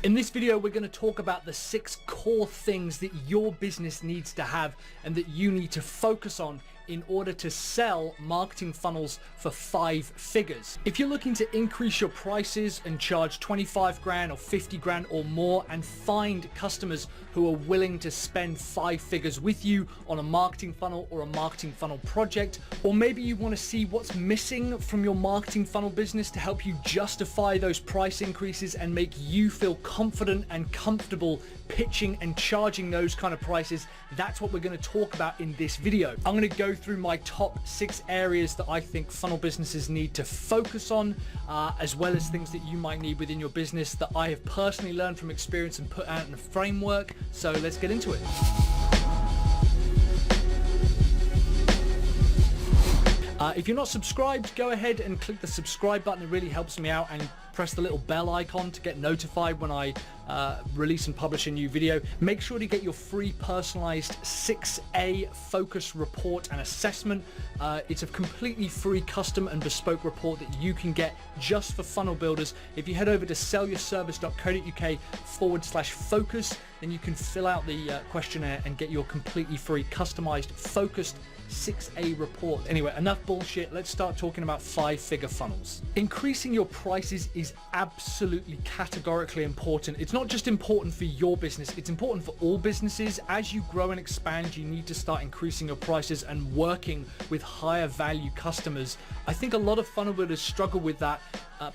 In this video, we're going to talk about the 6 core things that your business needs to have and that you need to focus on in order to sell marketing funnels for 5 figures. If you're looking to increase your prices and charge 25 grand or 50 grand or more and find customers who are willing to spend 5 figures with you on a marketing funnel or a marketing funnel project, or maybe you want to see what's missing from your marketing funnel business to help you justify those price increases and make you feel confident and comfortable pitching and charging those kind of prices, that's what we're going to talk about in this video. I'm going to go through my top 6 areas that I think funnel businesses need to focus on, as well as things that you might need within your business that I have personally learned from experience and put out in a framework. So let's get into it. If you're not subscribed, go ahead and click the subscribe button. It really helps me out, and press the little bell icon to get notified when I release and publish a new video. Make sure to get your free personalized 6A focus report and assessment. It's a completely free custom and bespoke report that you can get just for funnel builders. If you head over to sellyourservice.co.uk/focus, then you can fill out the questionnaire and get your completely free customized focused 6A report. Anyway, enough bullshit. Let's start talking about 5-figure funnels. Increasing your prices is absolutely categorically important. It's not just important for your business, it's important for all businesses. As you grow and expand, you need to start increasing your prices and working with higher value customers. I think a lot of funnel builders struggle with that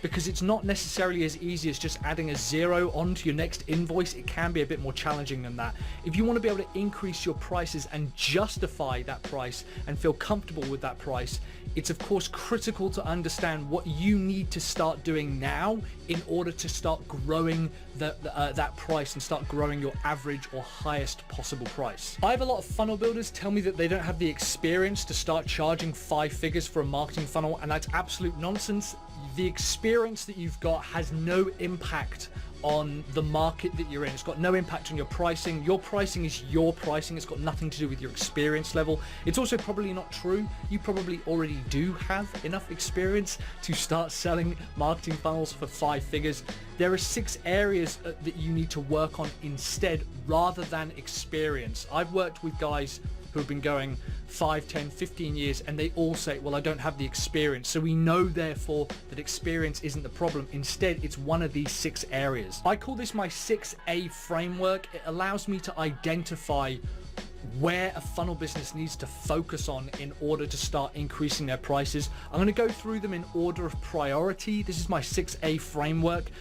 because it's not necessarily as easy as just adding a 0 onto your next invoice. It can be a bit more challenging than that. If you want to be able to increase your prices and justify that price and feel comfortable with that price, it's of course critical to understand what you need to start doing now in order to start growing that price and start growing your average or highest possible price. I have a lot of funnel builders tell me that they don't have the experience to start charging 5 figures for a marketing funnel, and that's absolute nonsense. The experience that you've got has no impact on the market that you're in. It's got no impact on your pricing. Your pricing is your pricing. It's got nothing to do with your experience level. It's also probably not true. You probably already do have enough experience to start selling marketing funnels for 5 figures. There are 6 areas that you need to work on instead, rather than experience. I've worked with guys who have been going 5, 10, 15 years, and they all say, well, I don't have the experience. So we know therefore that experience isn't the problem. Instead, it's one of these 6 areas. I call this my 6A framework. It allows me to identify where a funnel business needs to focus on in order to start increasing their prices. I'm going to go through them in order of priority. This is my 6A framework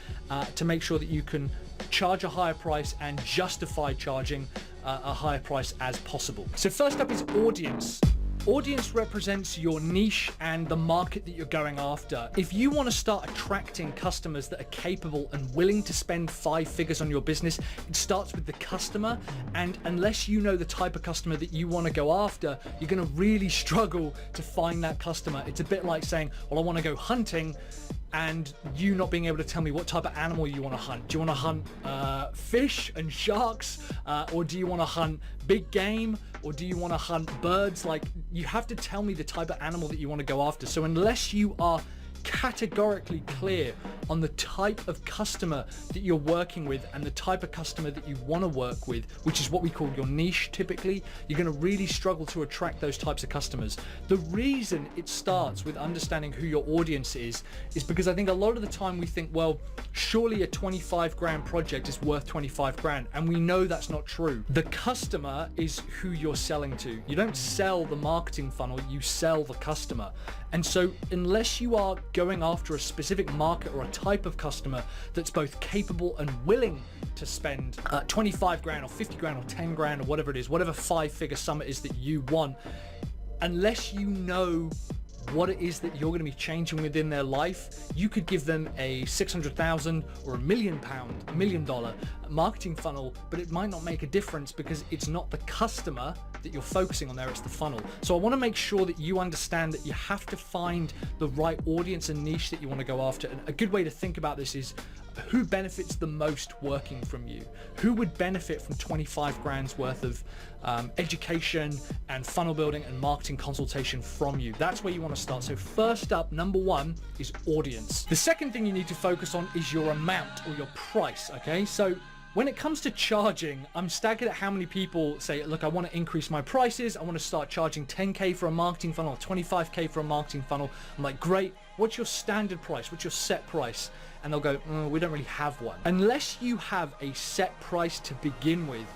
to make sure that you can charge a higher price and justify charging a higher price as possible. So first up is audience. Audience represents your niche and the market that you're going after. If you want to start attracting customers that are capable and willing to spend 5 figures on your business, it starts with the customer. And unless you know the type of customer that you want to go after, you're going to really struggle to find that customer. It's a bit like saying, well, I want to go hunting, and you not being able to tell me what type of animal you want to hunt. Do you want to hunt fish and sharks, or do you want to hunt big game, or do you want to hunt birds? Like, you have to tell me the type of animal that you want to go after. So unless you are categorically clear on the type of customer that you're working with and the type of customer that you want to work with, which is what we call your niche typically, you're going to really struggle to attract those types of customers. The reason it starts with understanding who your audience is because I think a lot of the time we think, well, surely a 25 grand project is worth 25 grand. And we know that's not true. The customer is who you're selling to. You don't sell the marketing funnel, you sell the customer. And so unless you are going after a specific market or a type of customer that's both capable and willing to spend 25 grand or 50 grand or 10 grand or whatever it is, whatever 5-figure sum it is that you want, unless you know what it is that you're going to be changing within their life, you could give them a 600,000 or £1 million, $1 million marketing funnel, but it might not make a difference because it's not the customer that you're focusing on there, it's the funnel. So I want to make sure that you understand that you have to find the right audience and niche that you want to go after. And a good way to think about this is who benefits the most working from you? Who would benefit from 25 grand's worth of education and funnel building and marketing consultation from you? That's where you want to start. So first up, number one is audience. The second thing you need to focus on is your amount or your price, okay? So when it comes to charging, I'm staggered at how many people say, look, I want to increase my prices. I want to start charging 10K for a marketing funnel, or 25K for a marketing funnel. I'm like, great. What's your standard price? What's your set price? And they'll go, we don't really have one. Unless you have a set price to begin with,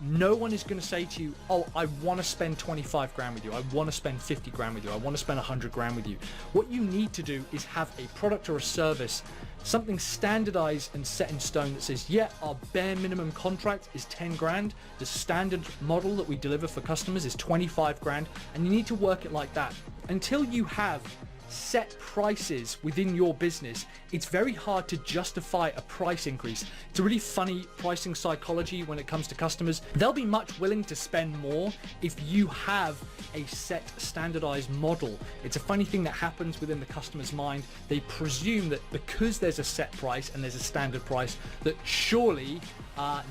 no one is going to say to you, oh, I want to spend 25 grand with you. I want to spend 50 grand with you. I want to spend 100 grand with you. What you need to do is have a product or a service, something standardized and set in stone that says, yeah, our bare minimum contract is 10 grand. The standard model that we deliver for customers is 25 grand. And you need to work it like that. Until you have set prices within your business, it's very hard to justify a price increase. It's a really funny pricing psychology when it comes to customers. They'll be much willing to spend more if you have a set standardized model. It's a funny thing that happens within the customer's mind. They presume that because there's a set price and there's a standard price, that surely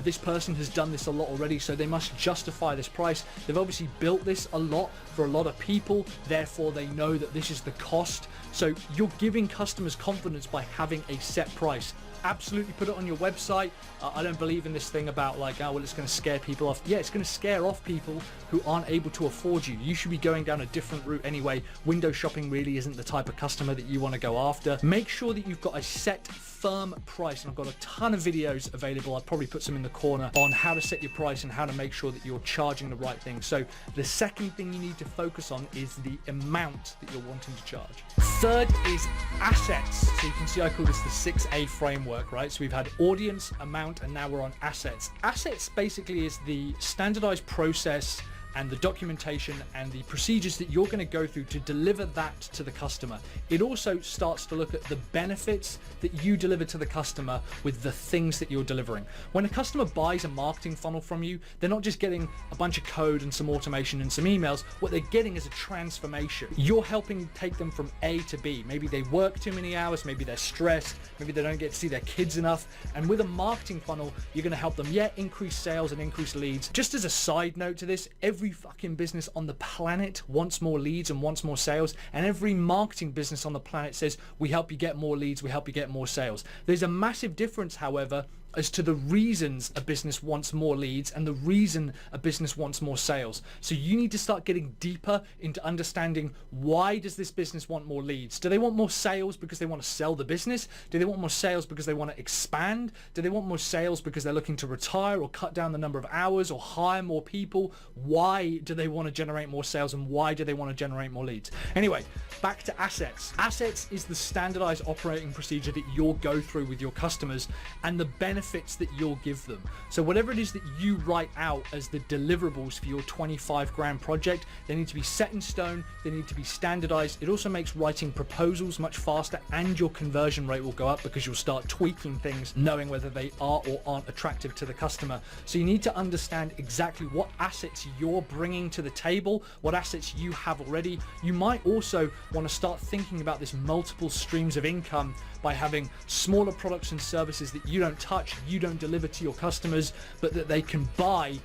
this person has done this a lot already, so they must justify this price. They've obviously built this a lot for a lot of people, therefore they know that this is the cost. So you're giving customers confidence by having a set price. Absolutely put it on your website. I don't believe in this thing about like, oh, well, it's going to scare people off. Yeah, it's going to scare off people who aren't able to afford you. You should be going down a different route anyway. Window shopping really isn't the type of customer that you want to go after. Make sure that you've got a set firm price, and I've got a ton of videos available. I'll probably put some in the corner on how to set your price and how to make sure that you're charging the right thing. So the second thing you need to focus on is the amount that you're wanting to charge. Third is assets. So you can see I call this the 6A framework, right? So we've had audience, amount, and now we're on assets. Assets basically is the standardized process and the documentation and the procedures that you're going to go through to deliver that to the customer. It also starts to look at the benefits that you deliver to the customer with the things that you're delivering. When a customer buys a marketing funnel from you, they're not just getting a bunch of code and some automation and some emails. What they're getting is a transformation. You're helping take them from A to B. Maybe they work too many hours, maybe they're stressed, maybe they don't get to see their kids enough. And with a marketing funnel, you're going to help them, increase sales and increase leads. Just as a side note to this, every fucking business on the planet wants more leads and wants more sales, and every marketing business on the planet says we help you get more leads, we help you get more sales. There's a massive difference, however, as to the reasons a business wants more leads and the reason a business wants more sales. So you need to start getting deeper into understanding, why does this business want more leads? Do they want more sales because they want to sell the business? Do they want more sales because they want to expand? Do they want more sales because they're looking to retire or cut down the number of hours or hire more people? Why do they want to generate more sales, and why do they want to generate more leads? Anyway, back to assets. Assets is the standardized operating procedure that you'll go through with your customers and the benefits that you'll give them. So whatever it is that you write out as the deliverables for your 25 grand project, they need to be set in stone, they need to be standardized. It also makes writing proposals much faster, and your conversion rate will go up because you'll start tweaking things, knowing whether they are or aren't attractive to the customer. So you need to understand exactly what assets you're bringing to the table, what assets you have already. You might also want to start thinking about this multiple streams of income by having smaller products and services that you don't touch, you don't deliver to your customers, but that they can buy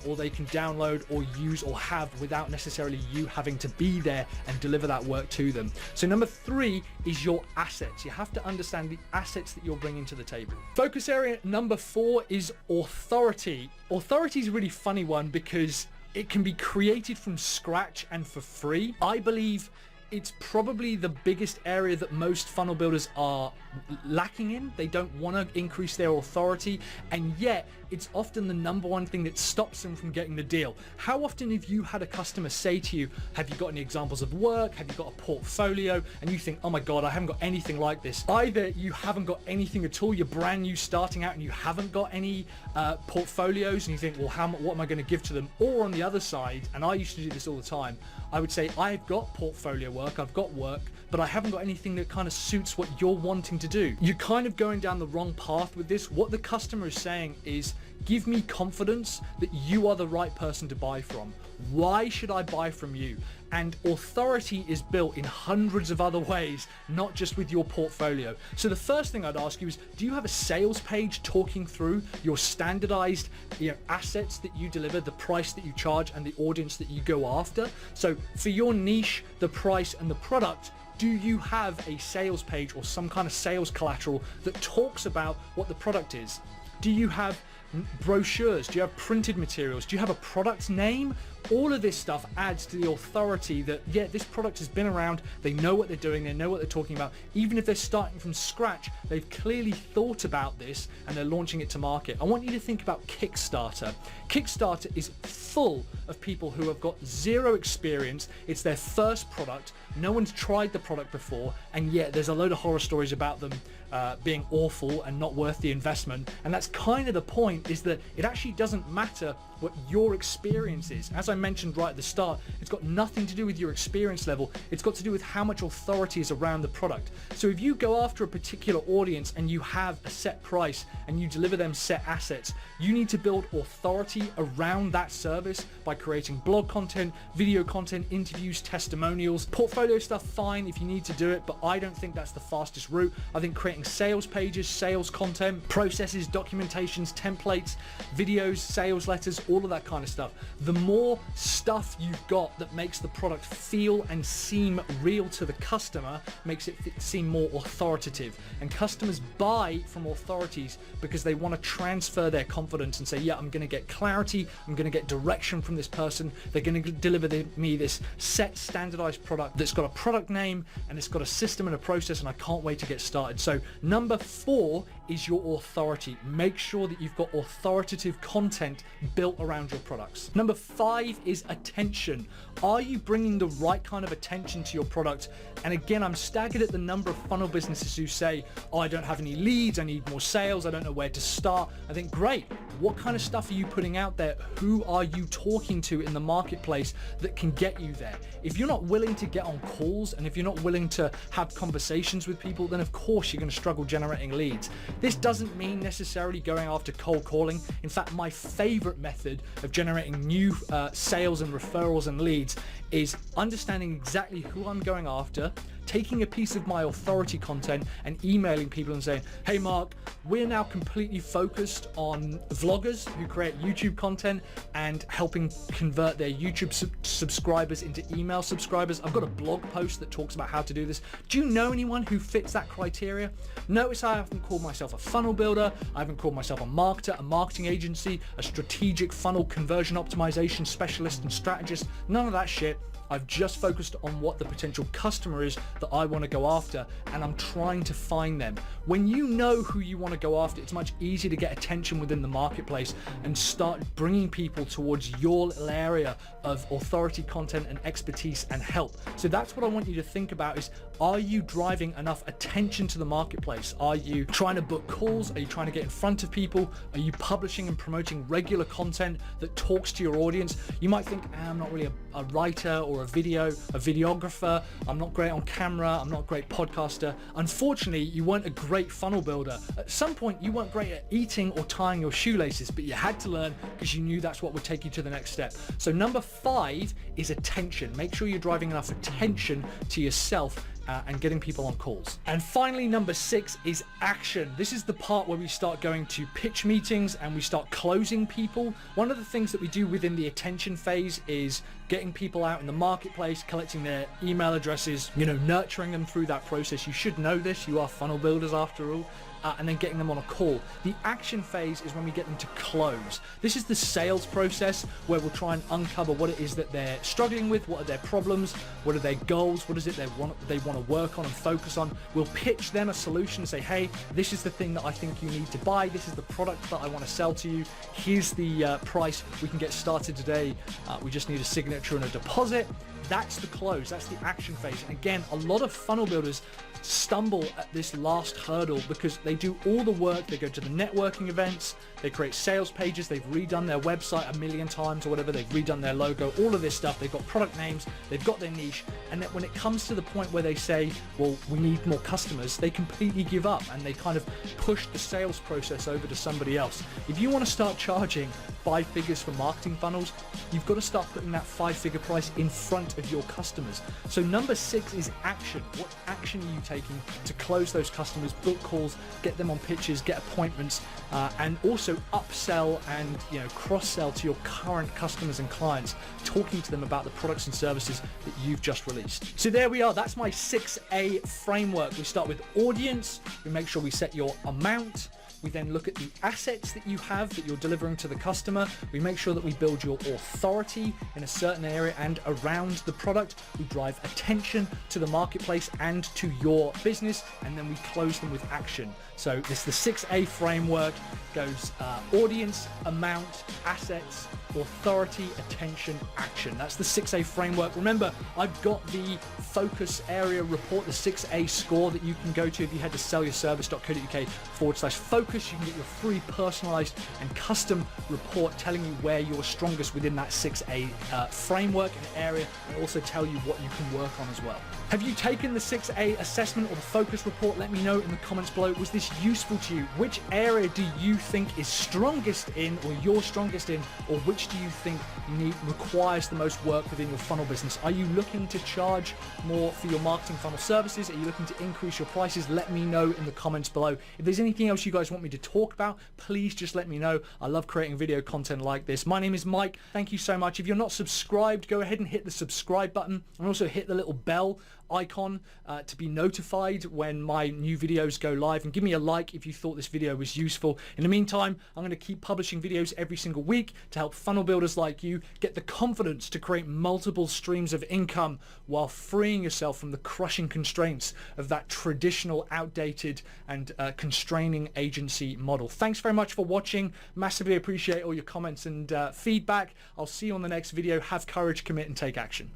or they can download or use or have without necessarily you having to be there and deliver that work to them. So number 3 is your assets. You have to understand the assets that you're bringing to the table. Focus area number 4 is authority. Authority is a really funny one because it can be created from scratch and for free. I believe it's probably the biggest area that most funnel builders are lacking in. They don't want to increase their authority, and yet it's often the number one thing that stops them from getting the deal. How often have you had a customer say to you, have you got any examples of work? Have you got a portfolio? And you think, oh my God, I haven't got anything like this. Either you haven't got anything at all, you're brand new starting out and you haven't got any portfolios, and you think, well, what am I going to give to them? Or on the other side, and I used to do this all the time, I would say, I've got portfolio work, I've got work, but I haven't got anything that kind of suits what you're wanting to do. You're kind of going down the wrong path with this. What the customer is saying is, give me confidence that you are the right person to buy from. Why should I buy from you? And authority is built in hundreds of other ways, not just with your portfolio. So the first thing I'd ask you is, do you have a sales page talking through your standardized assets that you deliver, the price that you charge, and the audience that you go after? So for your niche, the price and the product, do you have a sales page or some kind of sales collateral that talks about what the product is? Do you have brochures? Do you have printed materials? Do you have a product name? All of this stuff adds to the authority that, yeah, this product has been around, they know what they're doing, they know what they're talking about. Even if they're starting from scratch, they've clearly thought about this and they're launching it to market. I want you to think about Kickstarter. Kickstarter is full of people who have got zero experience. It's their first product. No one's tried the product before, and yet there's a load of horror stories about them being awful and not worth the investment. And that's kind of the point, is that it actually doesn't matter what your experience is. As I mentioned right at the start, it's got nothing to do with your experience level. It's got to do with how much authority is around the product. So if you go after a particular audience and you have a set price and you deliver them set assets, you need to build authority around that service by creating blog content, video content, interviews, testimonials. Portfolio stuff, fine if you need to do it, but I don't think that's the fastest route. I think creating sales pages, sales content, processes, documentations, templates, videos, sales letters, all of that kind of stuff. The more stuff you've got that makes the product feel and seem real to the customer makes it seem more authoritative. And customers buy from authorities because they want to transfer their confidence and say, yeah, I'm going to get clarity, I'm going to get direction from this person, they're going to deliver me this set standardized product that's got a product name and it's got a system and a process, and I can't wait to get started. So number 4 is your authority. Make sure that you've got authoritative content built around your products. Number 5 is attention. Are you bringing the right kind of attention to your product? And again, I'm staggered at the number of funnel businesses who say, oh, I don't have any leads, I need more sales, I don't know where to start. I think, great. What kind of stuff are you putting out there? Who are you talking to in the marketplace that can get you there? If you're not willing to get on calls and if you're not willing to have conversations with people, then of course you're going to struggle generating leads. This doesn't mean necessarily going after cold calling. In fact, my favorite method of generating new sales and referrals and leads is understanding exactly who I'm going after, taking a piece of my authority content and emailing people and saying, hey Mark, we're now completely focused on vloggers who create YouTube content and helping convert their YouTube subscribers into email subscribers. I've got a blog post that talks about how to do this. Do you know anyone who fits that criteria? Notice I haven't called myself a funnel builder. I haven't called myself a marketer, a marketing agency, a strategic funnel conversion optimization specialist and strategist. None of that shit. I've just focused on what the potential customer is that I want to go after, and I'm trying to find them. When you know who you want to go after, it's much easier to get attention within the marketplace and start bringing people towards your little area of authority, content, and expertise and help. So that's what I want you to think about is, are you driving enough attention to the marketplace? Are you trying to book calls? Are you trying to get in front of people? Are you publishing and promoting regular content that talks to your audience? You might think, I'm not really a writer or a videographer. I'm not great on camera. I'm not a great podcaster. Unfortunately, you weren't a great funnel builder. At some point, you weren't great at eating or tying your shoelaces, but you had to learn because you knew that's what would take you to the next step. So number 5 is attention. Make sure you're driving enough attention to yourself and getting people on calls. And finally, number 6 is action. This is the part where we start going to pitch meetings and we start closing people. One of the things that we do within the attention phase is getting people out in the marketplace, collecting their email addresses, nurturing them through that process. You should know this. You are funnel builders after all. And then getting them on a call. The action phase is when we get them to close. This is the sales process where we'll try and uncover what it is that they're struggling with, what are their problems, what are their goals, what is it they want to work on and focus on. We'll pitch them a solution and say, hey, this is the thing that I think you need to buy. This is the product that I want to sell to you. Here's the price. We can get started today. We just need a signature and a deposit. That's the close, that's the action phase. And again, a lot of funnel builders stumble at this last hurdle because they do all the work. They go to the networking events, they create sales pages, they've redone their website a million times or whatever, they've redone their logo, all of this stuff, they've got product names, they've got their niche, and then when it comes to the point where they say, well, we need more customers, they completely give up and they kind of push the sales process over to somebody else. If you want to start charging 5 figures for marketing funnels, you've got to start putting that 5-figure price in front of your customers. So number 6 is action. What action are you taking to close those customers, book calls, get them on pitches, get appointments, and also upsell and cross-sell to your current customers and clients, talking to them about the products and services that you've just released. So there we are. That's my 6A framework. We start with audience. We make sure we set your amount. We then look at the assets that you have that you're delivering to the customer. We make sure that we build your authority in a certain area and around the product. We drive attention to the marketplace and to your business, and then we close them with action. So this the 6A framework goes audience, amount, assets, authority, attention, action. That's the 6A framework. Remember, I've got the focus area report, the 6A score that you can go to if you head to sellyourservice.co.uk/focus. You can get your free personalized and custom report telling you where you're strongest within that 6A framework and area, and also tell you what you can work on as well. Have you taken the 6A assessment or the focus report? Let me know in the comments below. Was this useful to you? Which area do you think is strongest in, or you're strongest in, or which do you think requires the most work within your funnel business? Are you looking to charge more for your marketing funnel services? Are you looking to increase your prices? Let me know in the comments below. If there's anything else you guys want me to talk about, please just let me know. I love creating video content like this. My name is Mike. Thank you so much. If you're not subscribed, go ahead and hit the subscribe button, and also hit the little bell icon to be notified when my new videos go live, and give me a like if you thought this video was useful. In the meantime, I'm going to keep publishing videos every single week to help funnel builders like you get the confidence to create multiple streams of income while freeing yourself from the crushing constraints of that traditional, outdated and constraining agency model. Thanks very much for watching. Massively appreciate all your comments and feedback. I'll see you on the next video. Have courage, commit, and take action.